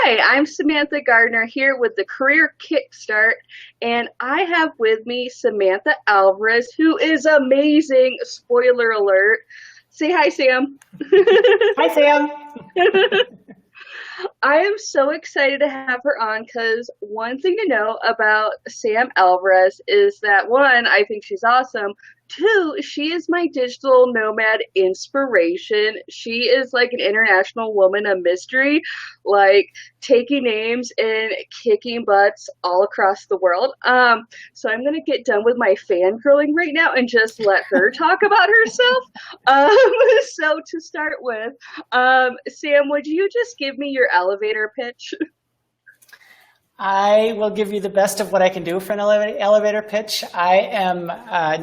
Hi, I'm Samantha Gardner here with the Career Kickstart, and I have with me Samantha Alvarez, who is amazing. Spoiler alert. Say hi, Sam. Hi, Sam. I am so excited to have her on because one thing to know about Sam Alvarez is that one, I think she's awesome. Two, she is my digital nomad inspiration. She is like an international woman of mystery, like taking names and kicking butts all across the world. So I'm gonna get done with my fangirling right now and just let her talk about herself. Um, so to start with, Sam, would you just give me your elevator pitch? I will give you the best of what I can do for an elevator pitch. I am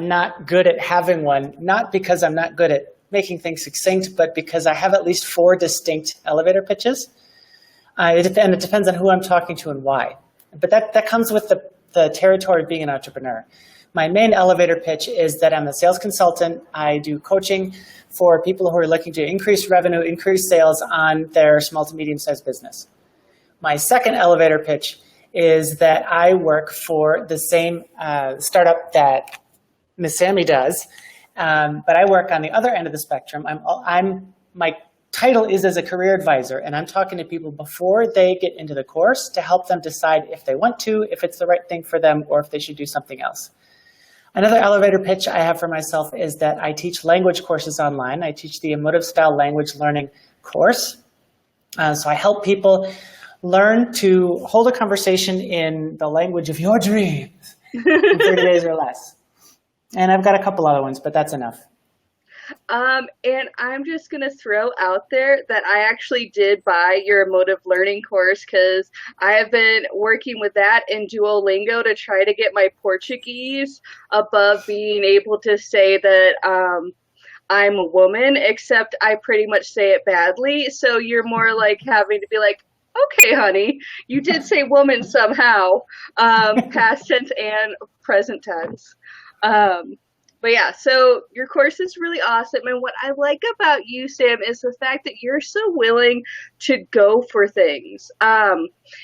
not good at having one, not because I'm not good at making things succinct, but because I have at least 4 distinct elevator pitches. And it depends on who I'm talking to and why. But that comes with the territory of being an entrepreneur. My main elevator pitch is that I'm a sales consultant. I do coaching for people who are looking to increase revenue, increase sales on their small to medium-sized business. My second elevator pitch is that I work for the same startup that Miss Sami does, but I work on the other end of the spectrum. My title is as a career advisor, and I'm talking to people before they get into the course to help them decide if they want to, if it's the right thing for them, or if they should do something else. Another elevator pitch I have for myself is that I teach language courses online. I teach the emotive style language learning course. So I help people learn to hold a conversation in the language of your dreams in 30 days or less. And I've got a couple other ones, but that's enough. And I'm just going to throw out there that I actually did buy your emotive learning course because I have been working with that in Duolingo to try to get my Portuguese above being able to say that I'm a woman, except I pretty much say it badly. So you're more like having to be like, okay, honey, you did say woman somehow, past tense and present tense. But yeah, so your course is really awesome. And what I like about you, Sam, is the fact that you're so willing to go for things.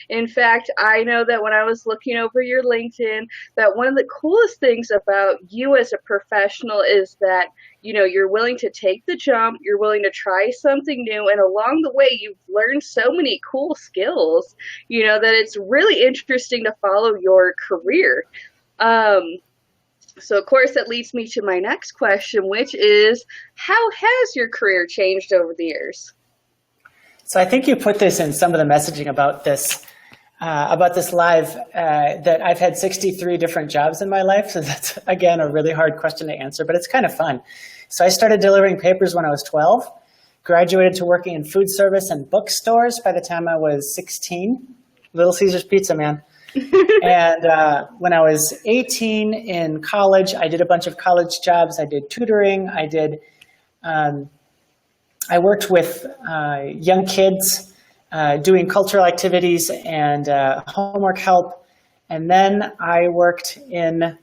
In fact, I know that when I was looking over your LinkedIn, that one of the coolest things about you as a professional is that, you know, you're willing to take the jump, you're willing to try something new, and along the way, you've learned so many cool skills, you know, that it's really interesting to follow your career. So, of course, that leads me to my next question, which is, how has your career changed over the years? So I think you put this in some of the messaging about this live, that I've had 63 different jobs in my life. So that's, again, a really hard question to answer, but it's kind of fun. So I started delivering papers when I was 12, graduated to working in food service and bookstores by the time I was 16. Little Caesar's Pizza, man. And when I was 18 in college, I did a bunch of college jobs. I did tutoring. I worked with young kids doing cultural activities and homework help. And then I worked in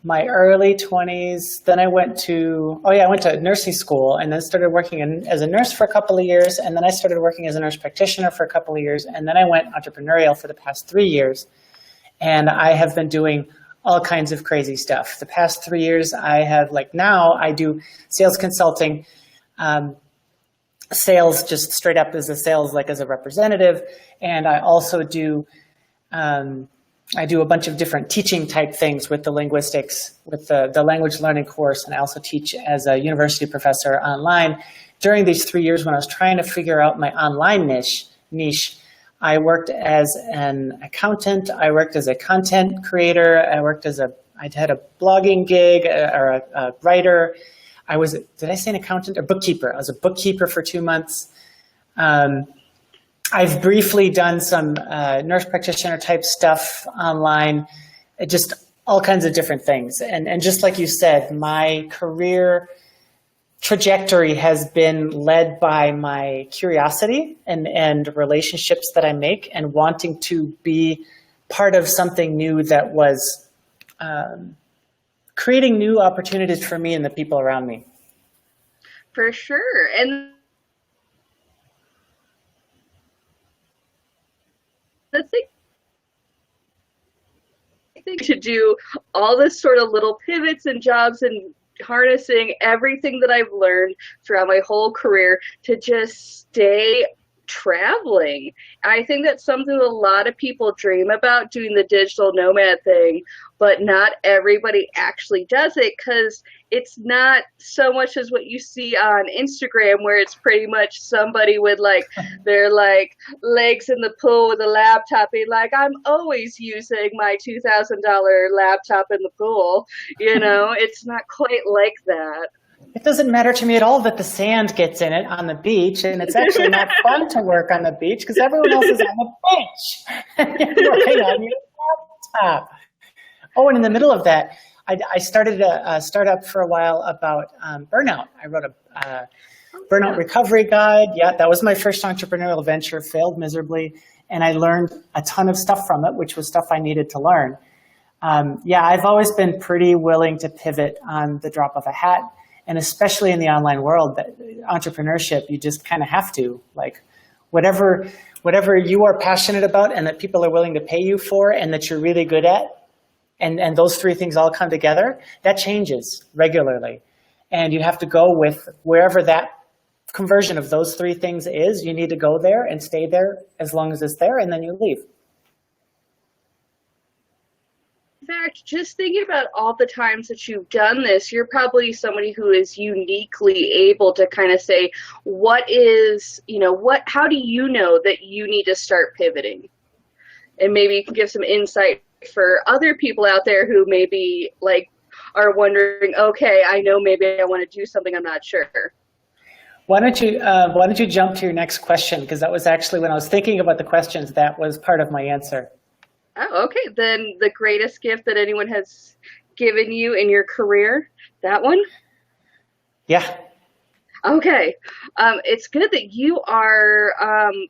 my early 20s. Then I went to nursing school and then started working as a nurse for a couple of years. And then I started working as a nurse practitioner for a couple of years. And then I went entrepreneurial for the past 3 years. And I have been doing all kinds of crazy stuff. The past 3 years, now I do sales consulting, sales just straight up as a representative. And I also do, I do a bunch of different teaching type things with the linguistics, with the language learning course, and I also teach as a university professor online. During these 3 years when I was trying to figure out my online niche, I worked as an accountant, I worked as a content creator, I had a blogging gig or a writer. Did I say an accountant or bookkeeper? I was a bookkeeper for 2 months. I've briefly done some nurse practitioner type stuff online, just all kinds of different things. And just like you said, my career trajectory has been led by my curiosity and relationships that I make and wanting to be part of something new that was creating new opportunities for me and the people around me. For sure. And I think to do all this sort of little pivots and jobs and harnessing everything that I've learned throughout my whole career to just stay traveling. I think that's something that a lot of people dream about, doing the digital nomad thing, but not everybody actually does it, because it's not so much as what you see on Instagram, where it's pretty much somebody with like their like legs in the pool with a laptop being like, I'm always using my $2,000 laptop in the pool. You know, it's not quite like that. It doesn't matter to me at all that the sand gets in it on the beach, and it's actually not fun to work on the beach because everyone else is on the beach and you're working on your laptop. Oh, and in the middle of that, I started a startup for a while about burnout. I wrote a burnout recovery guide. Yeah, that was my first entrepreneurial venture, failed miserably, and I learned a ton of stuff from it, which was stuff I needed to learn. Yeah, I've always been pretty willing to pivot on the drop of a hat. And especially in the online world, that entrepreneurship, you just kind of have to, like, whatever you are passionate about and that people are willing to pay you for and that you're really good at, and those three things all come together, that changes regularly. And you have to go with wherever that conversion of those three things is. You need to go there and stay there as long as it's there, and then you leave. In fact, just thinking about all the times that you've done this, you're probably somebody who is uniquely able to kind of say, what is, how do you know that you need to start pivoting? And maybe you can give some insight for other people out there who maybe like are wondering, okay, I know maybe I want to do something, I'm not sure. Why don't you jump to your next question? Because that was actually, when I was thinking about the questions, that was part of my answer. Oh, okay. Then the greatest gift that anyone has given you in your career, that one? Yeah. Okay. It's good that you are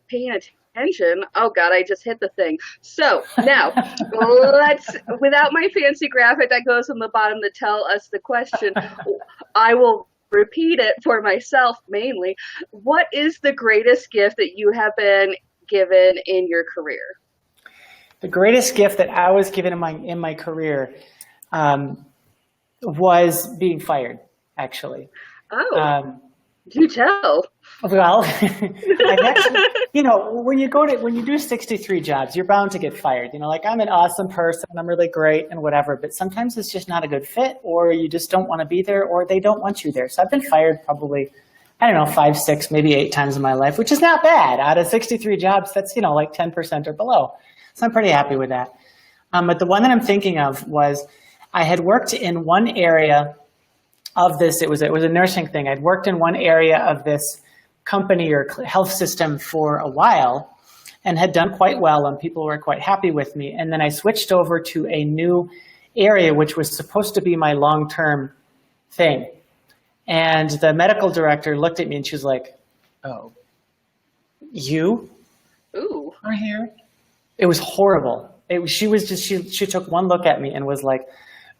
paying attention. Oh, God, I just hit the thing. So now, without my fancy graphic that goes on the bottom to tell us the question, I will repeat it for myself mainly. What is the greatest gift that you have been given in your career? The greatest gift that I was given in my career was being fired, actually. Oh, do tell. Well, I've actually, when you do 63 jobs, you're bound to get fired. Like, I'm an awesome person, I'm really great and whatever, but sometimes it's just not a good fit, or you just don't want to be there, or they don't want you there. So I've been fired probably, 5, 6, maybe 8 times in my life, which is not bad. Out of 63 jobs, that's, like 10% or below. So I'm pretty happy with that. But the one that I'm thinking of was, I had worked in one area of this. It was a nursing thing. I'd worked in one area of this company or health system for a while and had done quite well, and people were quite happy with me. And then I switched over to a new area, which was supposed to be my long-term thing. And the medical director looked at me and she was like, "Oh, you Ooh. are here?" It was horrible. She took one look at me and was like,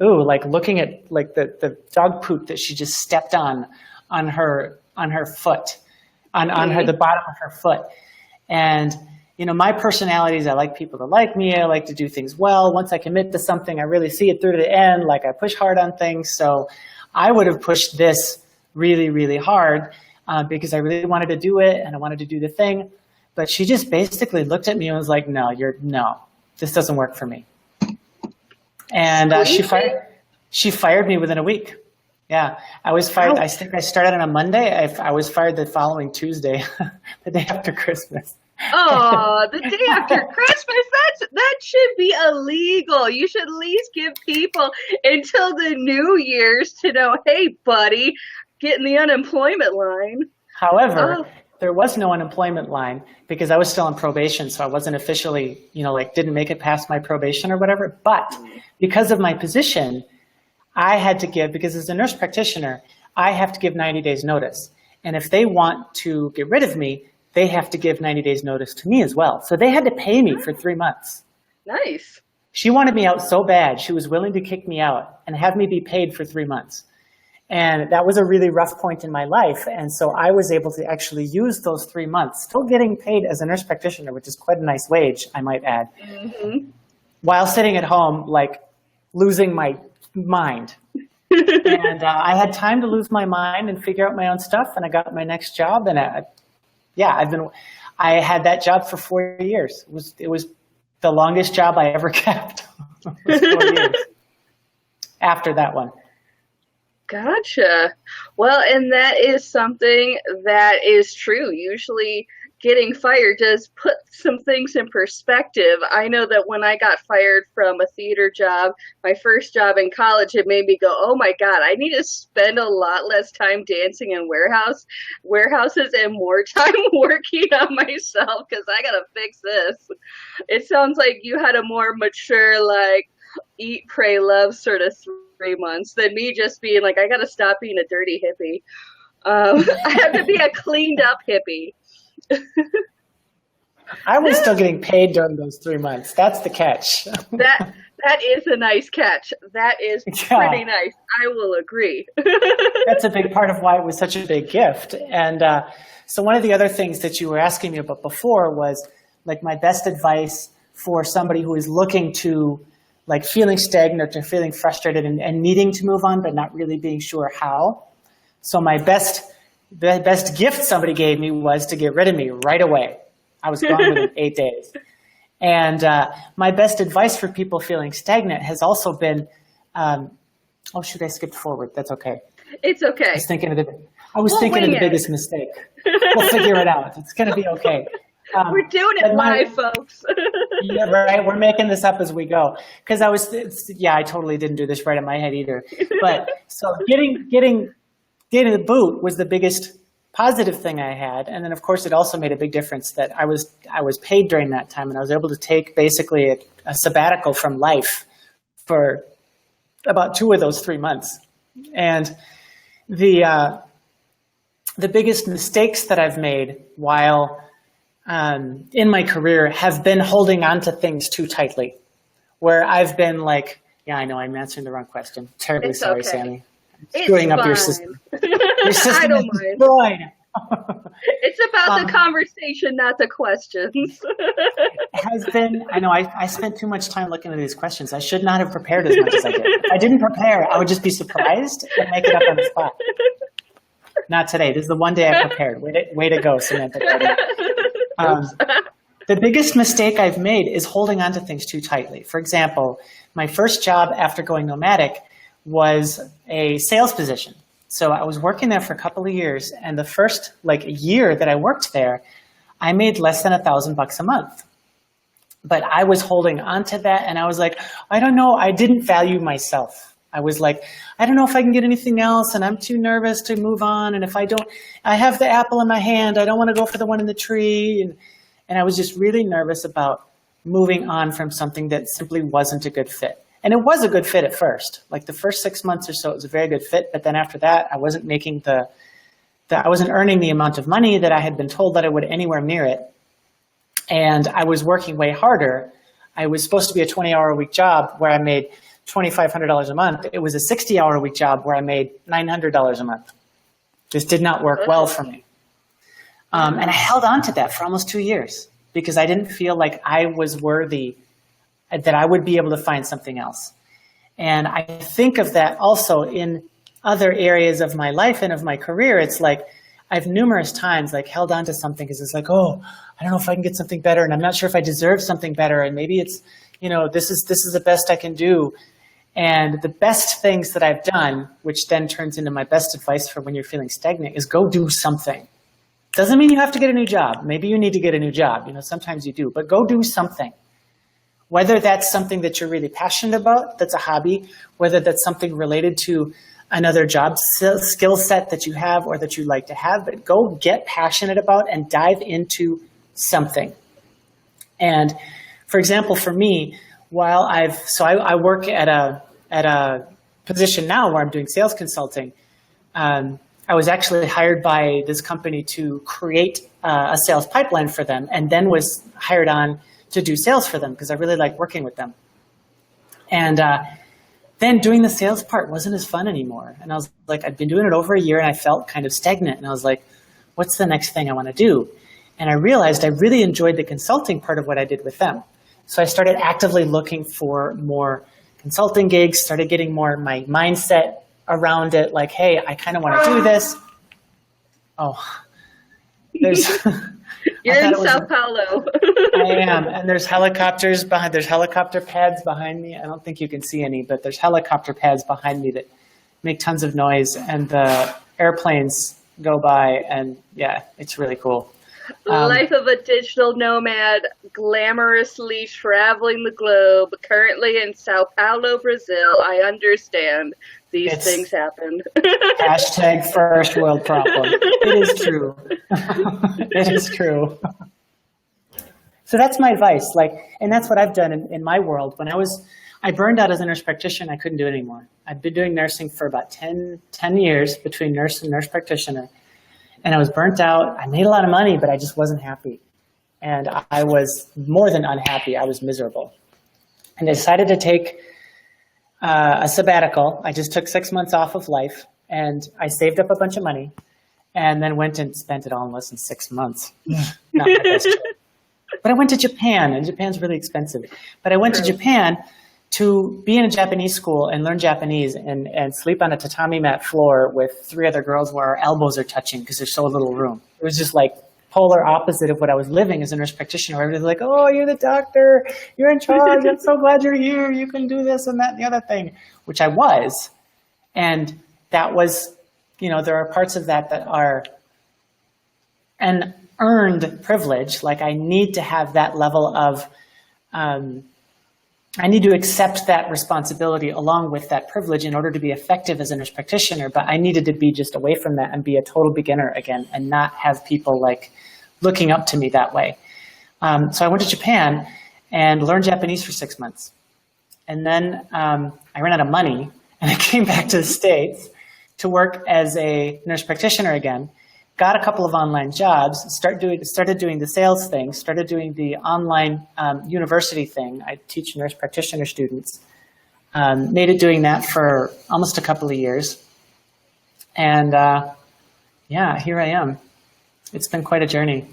ooh, like looking at like the dog poop that she just stepped on her foot, on the bottom of her foot. And, my personality is I like people to like me. I like to do things well. Once I commit to something, I really see it through to the end. Like, I push hard on things. So I would have pushed this really, really hard because I really wanted to do it and I wanted to do the thing. But she just basically looked at me and was like, no, this doesn't work for me. And she fired me within a week. Yeah, I was fired. I think I started on a Monday. I was fired the following Tuesday, the day after Christmas. Oh, the day after Christmas, that should be illegal. You should at least give people until the New Year's to know, hey, buddy, get in the unemployment line. However, there was no unemployment line because I was still on probation, so I wasn't officially, didn't make it past my probation or whatever. But because of my position, I had to give, because as a nurse practitioner, I have to give 90 days notice. And if they want to get rid of me, they have to give 90 days notice to me as well. So they had to pay me for 3 months. Nice. She wanted me out so bad, she was willing to kick me out and have me be paid for 3 months. And that was a really rough point in my life. And so I was able to actually use those 3 months, still getting paid as a nurse practitioner, which is quite a nice wage, I might add, while sitting at home, like losing my mind. And I had time to lose my mind and figure out my own stuff. And I got my next job. And I had that job for 4 years. It was the longest job I ever kept. It was 4 years after that one. Gotcha. Well, and that is something that is true. Usually getting fired does put some things in perspective. I know that when I got fired from a theater job, my first job in college, it made me go, oh my God, I need to spend a lot less time dancing in warehouses and more time working on myself because I got to fix this. It sounds like you had a more mature, like, eat, pray, love sort of 3 months than me just being like, I got to stop being a dirty hippie. I have to be a cleaned up hippie. I was still getting paid during those 3 months. That's the catch. That is a nice catch. That is pretty nice. I will agree. That's a big part of why it was such a big gift. And so one of the other things that you were asking me about before was like my best advice for somebody who is looking to like feeling stagnant or feeling frustrated and needing to move on, but not really being sure how. So the best gift somebody gave me was to get rid of me right away. I was gone within 8 days. And my best advice for people feeling stagnant has also been, oh shoot, I skipped forward. That's okay. It's okay. I was thinking of the biggest mistake. We'll figure it out. It's going to be okay. We're doing it live, folks. Yeah, right. We're making this up as we go. Because I totally didn't do this right in my head either. But so getting the boot was the biggest positive thing I had. And then of course it also made a big difference that I was paid during that time and I was able to take basically a sabbatical from life for about 2 of those 3 months. And the biggest mistakes that I've made while in my career have been holding on to things too tightly, where I've been like, yeah, I know I'm answering the wrong question. Terribly sorry, Sami. Screwing up your system. Your system I don't is mind. destroyed. It's about the conversation, not the questions. It has been, I know I spent too much time looking at these questions. I should not have prepared as much as I did. If I didn't prepare, I would just be surprised and make it up on the spot. Not today. This is the one day I prepared. Way to go, Samantha. The biggest mistake I've made is holding on to things too tightly. For example, my first job after going nomadic was a sales position. So I was working there for a couple of years, and the first year that I worked there, I made less than $1,000 a month. But I was holding on to that, and I was like, I don't know, I didn't value myself. I was like, I don't know if I can get anything else, and I'm too nervous to move on, and if I don't, I have the apple in my hand, I don't want to go for the one in the tree, and I was just really nervous about moving on from something that simply wasn't a good fit. And it was a good fit at first. Like the first 6 months or so, it was a very good fit. But then after that, I wasn't making I wasn't earning the amount of money that I had been told that I would anywhere near it. And I was working way harder. I was supposed to be a 20-hour-a-week job where I made $2,500 a month. It was a 60-hour-a-week job where I made $900 a month. This did not work well for me. And I held on to that for almost 2 years because I didn't feel like I was worthy, that I would be able to find something else. And I think of that also in other areas of my life and of my career. It's like I've numerous times held on to something because it's like, oh, I don't know if I can get something better, and I'm not sure if I deserve something better, and maybe it's, this is the best I can do. And the best things that I've done, which then turns into my best advice for when you're feeling stagnant, is go do something. Doesn't mean you have to get a new job. Maybe you need to get a new job. Sometimes you do, but go do something. Whether that's something that you're really passionate about, that's a hobby, whether that's something related to another job skill set that you have or that you like to have, but go get passionate about and dive into something. And for example, for me, while I work at a position now where I'm doing sales consulting. I was actually hired by this company to create a sales pipeline for them, and then was hired on to do sales for them because I really like working with them. And then doing the sales part wasn't as fun anymore. And I was like, I'd been doing it over a year and I felt kind of stagnant. And I was like, what's the next thing I want to do? And I realized I really enjoyed the consulting part of what I did with them. So I started actively looking for more consulting gigs, started getting more my mindset around it. Like, hey, I kind of want to do this. Oh, there's... You're in Sao Paulo. I am, and there's helicopters behind. There's helicopter pads behind me. I don't think you can see any, but there's helicopter pads behind me that make tons of noise, and the airplanes go by, and yeah, it's really cool. Life of a digital nomad, glamorously traveling the globe, currently in Sao Paulo, Brazil. I understand these things happen. Hashtag first world problem. It is true. It is true. So that's my advice. And that's what I've done in my world. When I burned out as a nurse practitioner, I couldn't do it anymore. I'd been doing nursing for about 10 years between nurse and nurse practitioner. And I was burnt out. I made a lot of money, but I just wasn't happy. And I was more than unhappy. I was miserable. And I decided to take a sabbatical. I just took 6 months off of life, and I saved up a bunch of money, and then went and spent it all in less than 6 months. Not my best trip. But I went to Japan, and Japan's really expensive. But I went to Japan to be in a Japanese school and learn Japanese and sleep on a tatami mat floor with 3 other girls where our elbows are touching because there's so little room. It was just like polar opposite of what I was living as a nurse practitioner. Where everybody's like, oh, you're the doctor, you're in charge, I'm so glad you're here, you can do this and that and the other thing, which I was. And that was, there are parts of that are an earned privilege. Like I need to have that level of, I need to accept that responsibility along with that privilege in order to be effective as a nurse practitioner, but I needed to be just away from that and be a total beginner again and not have people looking up to me that way. So I went to Japan and learned Japanese for 6 months. And then I ran out of money and I came back to the States to work as a nurse practitioner again. Got a couple of online jobs, started doing the sales thing, started doing the online university thing. I teach nurse practitioner students. Made it doing that for almost a couple of years. And yeah, here I am. It's been quite a journey.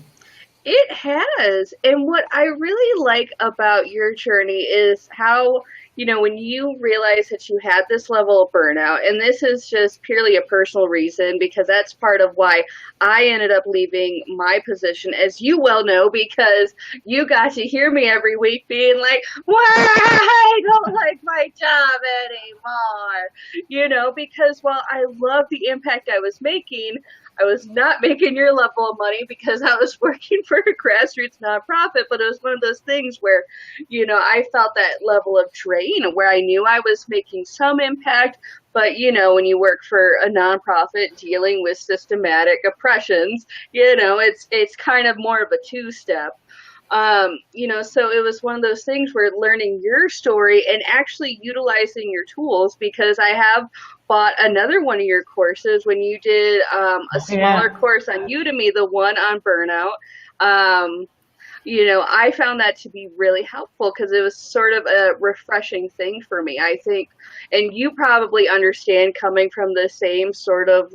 It has. And what I really like about your journey is how, when you realize that you had this level of burnout, and this is just purely a personal reason, because that's part of why I ended up leaving my position, as you well know, because you got to hear me every week being like, why I don't like my job anymore, because while I love the impact I was making, I was not making your level of money because I was working for a grassroots nonprofit, but it was one of those things where, I felt that level of drain where I knew I was making some impact, but, when you work for a nonprofit dealing with systematic oppressions, it's kind of more of a two-step. So it was one of those things where learning your story and actually utilizing your tools, because I have bought another one of your courses when you did a smaller course on Udemy, the one on burnout. I found that to be really helpful because it was sort of a refreshing thing for me, I think. And you probably understand, coming from the same sort of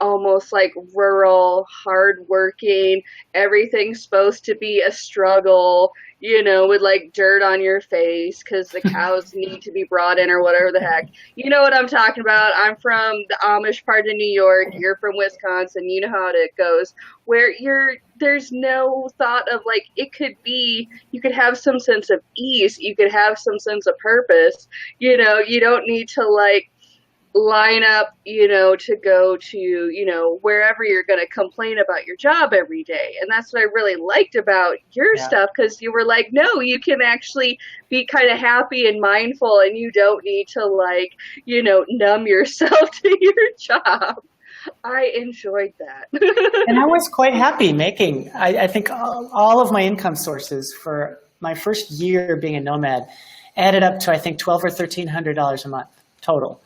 almost like rural, hardworking, everything's supposed to be a struggle, with dirt on your face because the cows need to be brought in or whatever the heck. You know what I'm talking about. I'm from the Amish part of New York. You're from Wisconsin. You know how it goes, where there's no thought of it could be, you could have some sense of ease. You could have some sense of purpose. You don't need to line up, to go to, wherever you're going to complain about your job every day. And that's what I really liked about your stuff, because you were like, no, you can actually be kind of happy and mindful, and you don't need to numb yourself to your job. I enjoyed that. And I was quite happy making, I think all of my income sources for my first year being a nomad added up to, I think, $1,200 or $1,300 a month total.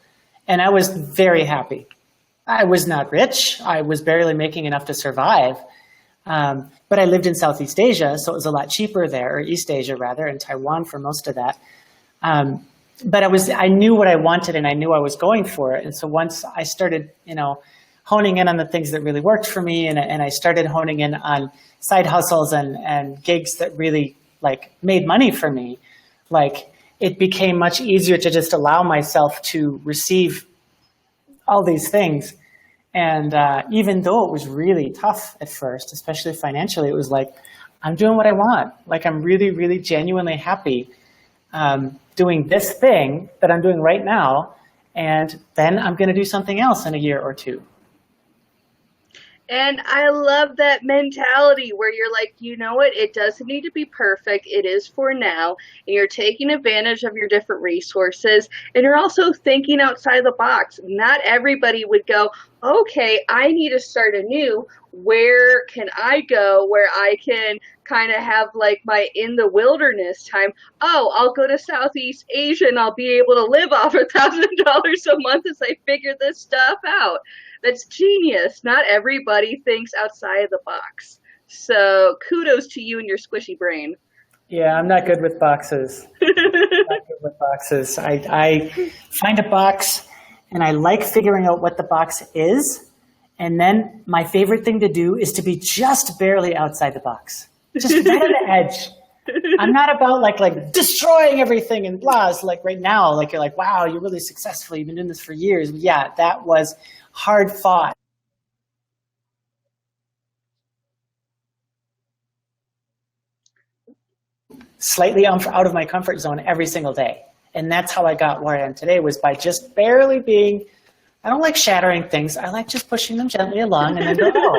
And I was very happy. I was not rich. I was barely making enough to survive. But I lived in Southeast Asia, so it was a lot cheaper there, or East Asia rather, in Taiwan for most of that. but I knew what I wanted and I knew I was going for it. And so once I started, honing in on the things that really worked for me, and I started honing in on side hustles and gigs that really like made money for me, like it became much easier to just allow myself to receive all these things. And even though it was really tough at first, especially financially, it was like, I'm doing what I want. Like I'm really, really genuinely happy doing this thing that I'm doing right now, and then I'm going to do something else in a year or two. And I love that mentality where you're like, you know what, it doesn't need to be perfect. It is for now. And you're taking advantage of your different resources. And you're also thinking outside the box. Not everybody would go, okay, I need to start anew. Where can I go where I can kind of have like my in the wilderness time? Oh, I'll go to Southeast Asia and I'll be able to live off $1,000 a month as I figure this stuff out. That's genius. Not everybody thinks outside of the box. So kudos to you and your squishy brain. Yeah, I'm not good with boxes. I find a box and I like figuring out what the box is. And then my favorite thing to do is to be just barely outside the box. Just right on the edge. I'm not about like destroying everything and blah. It's like right now, like you're like, wow, you're really successful. You've been doing this for years. Yeah, that was hard fought. Slightly out of my comfort zone every single day. And that's how I got where I am today, was by just barely being, I don't like shattering things. I like just pushing them gently along and then go,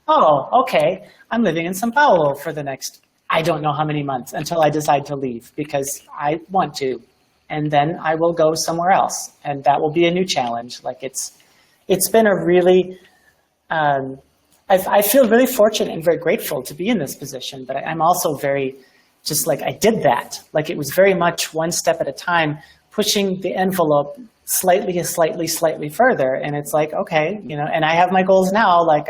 oh, okay. I'm living in São Paulo for the next, I don't know how many months until I decide to leave because I want to. And then I will go somewhere else. And that will be a new challenge. Like it's been a really, I feel really fortunate and very grateful to be in this position, but I'm also very, just like I did that. Like it was very much one step at a time, pushing the envelope slightly further. And it's like, okay, and I have my goals now. Like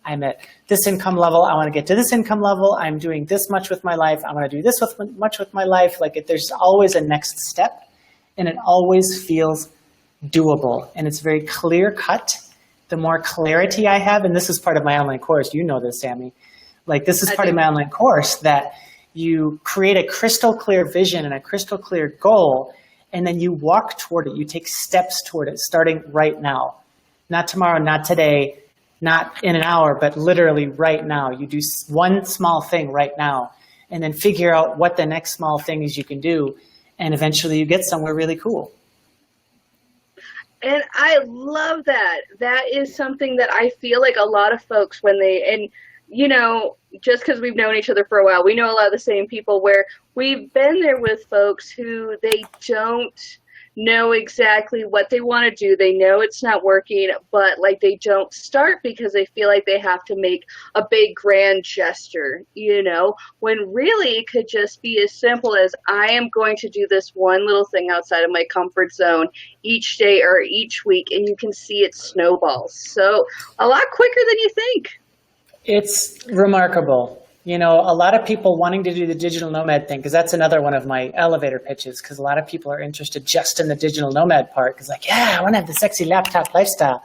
I'm at this income level. I want to get to this income level. I'm doing this much with my life. I want to do this much with my life. Like there's always a next step, and it always feels doable. And it's very clear cut. The more clarity I have, and this is part of my online course. You know this, Sami. Like this is part of my online course, that you create a crystal clear vision and a crystal clear goal, and then you walk toward it. You take steps toward it, starting right now. Not tomorrow, not today, not in an hour, but literally right now. You do one small thing right now, and then figure out what the next small thing is you can do, and eventually you get somewhere really cool. And I love that. That is something that I feel like a lot of folks just because we've known each other for a while, we know a lot of the same people where we've been there with folks who they don't know exactly what they want to do. They know it's not working, but like they don't start because they feel like they have to make a big grand gesture, when really it could just be as simple as I am going to do this one little thing outside of my comfort zone each day or each week, and you can see it snowballs. So a lot quicker than you think. It's remarkable. A lot of people wanting to do the digital nomad thing, because that's another one of my elevator pitches, because a lot of people are interested just in the digital nomad part, because like, yeah, I want to have the sexy laptop lifestyle.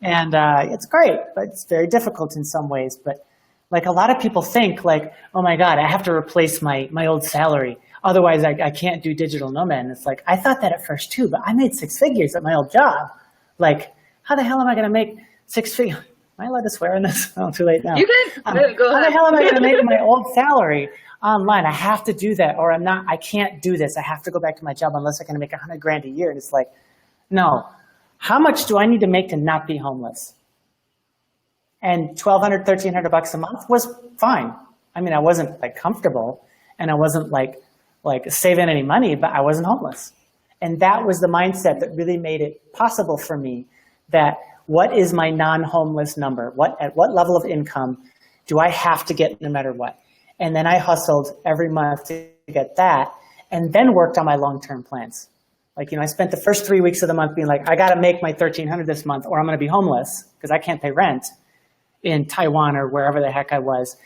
And it's great, but it's very difficult in some ways. But like a lot of people think like, oh my God, I have to replace my old salary. Otherwise, I can't do digital nomad. And it's like, I thought that at first too, but I made 6 figures at my old job. Like, how the hell am I going to make 6 figures? Am I allowed to swear in this? Oh, too late now. You can. Go ahead. How the hell am I going to make my old salary online? I have to do that, or I can't do this. I have to go back to my job unless I can make $100,000 a year. And it's like, no. How much do I need to make to not be homeless? And $1,200, $1,300 a month was fine. I mean, I wasn't like comfortable, and I wasn't like saving any money, but I wasn't homeless. And that was the mindset that really made it possible for me. That what is my non-homeless number? At what level of income do I have to get no matter what? And then I hustled every month to get that, and then worked on my long-term plans. Like, I spent the first 3 weeks of the month being like, I got to make my $1,300 this month, or I'm going to be homeless because I can't pay rent in Taiwan or wherever the heck I was.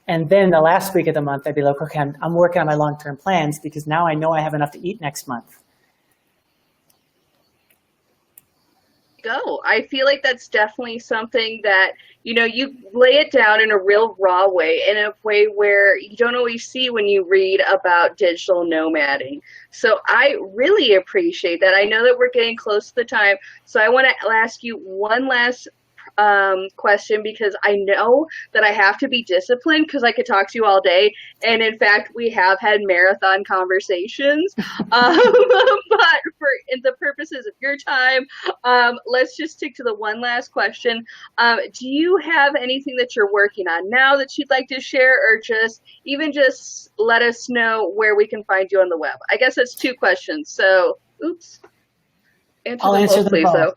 And then the last week of the month, I'd be like, okay, I'm working on my long-term plans because now I know I have enough to eat next month. go. I feel like that's definitely something that, you lay it down in a real raw way, in a way where you don't always see when you read about digital nomading. So I really appreciate that. I know that we're getting close to the time, so I want to ask you one last question, because I know that I have to be disciplined, because I could talk to you all day. And in fact, we have had marathon conversations. But for in the purposes of your time, let's just stick to the one last question. Do you have anything that you're working on now that you'd like to share, or just let us know where we can find you on the web? I guess that's two questions. So, oops. I'll answer them please, both. though.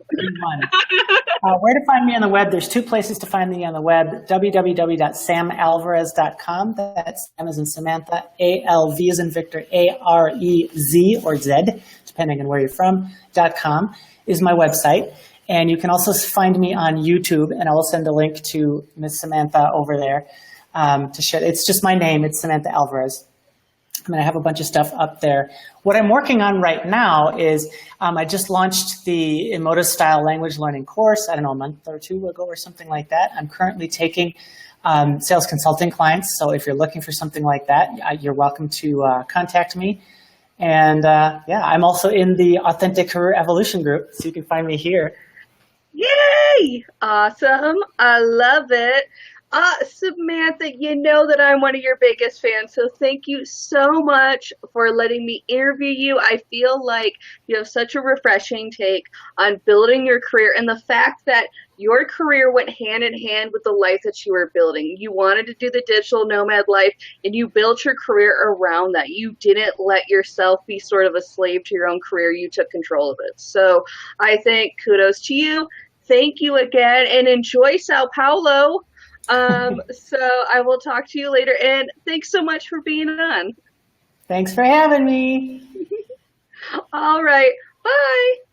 Where to find me on the web? There's two places to find me on the web: www.samalvarez.com. That's Sam as in Samantha, A-L-V as in Victor, A-R-E-Z or Z, depending on where you're from. .com is my website, and you can also find me on YouTube. And I will send a link to Miss Samantha over there to share. It's just my name. It's Samantha Alvarez. I mean, I have a bunch of stuff up there. What I'm working on right now is I just launched the Emotive Style Language Learning course, I don't know, a month or two ago or something like that. I'm currently taking sales consulting clients, so if you're looking for something like that, you're welcome to contact me. And I'm also in the Authentic Career Evolution group, so you can find me here. Yay! Awesome. I love it. Samantha, you know that I'm one of your biggest fans, so thank you so much for letting me interview you. I feel like you have such a refreshing take on building your career, and the fact that your career went hand in hand with the life that you were building. You wanted to do the digital nomad life, and you built your career around that. You didn't let yourself be sort of a slave to your own career. You took control of it. So I think kudos to you. Thank you again, and enjoy Sao Paulo. So I will talk to you later, and thanks so much for being on. Thanks for having me. All right. Bye.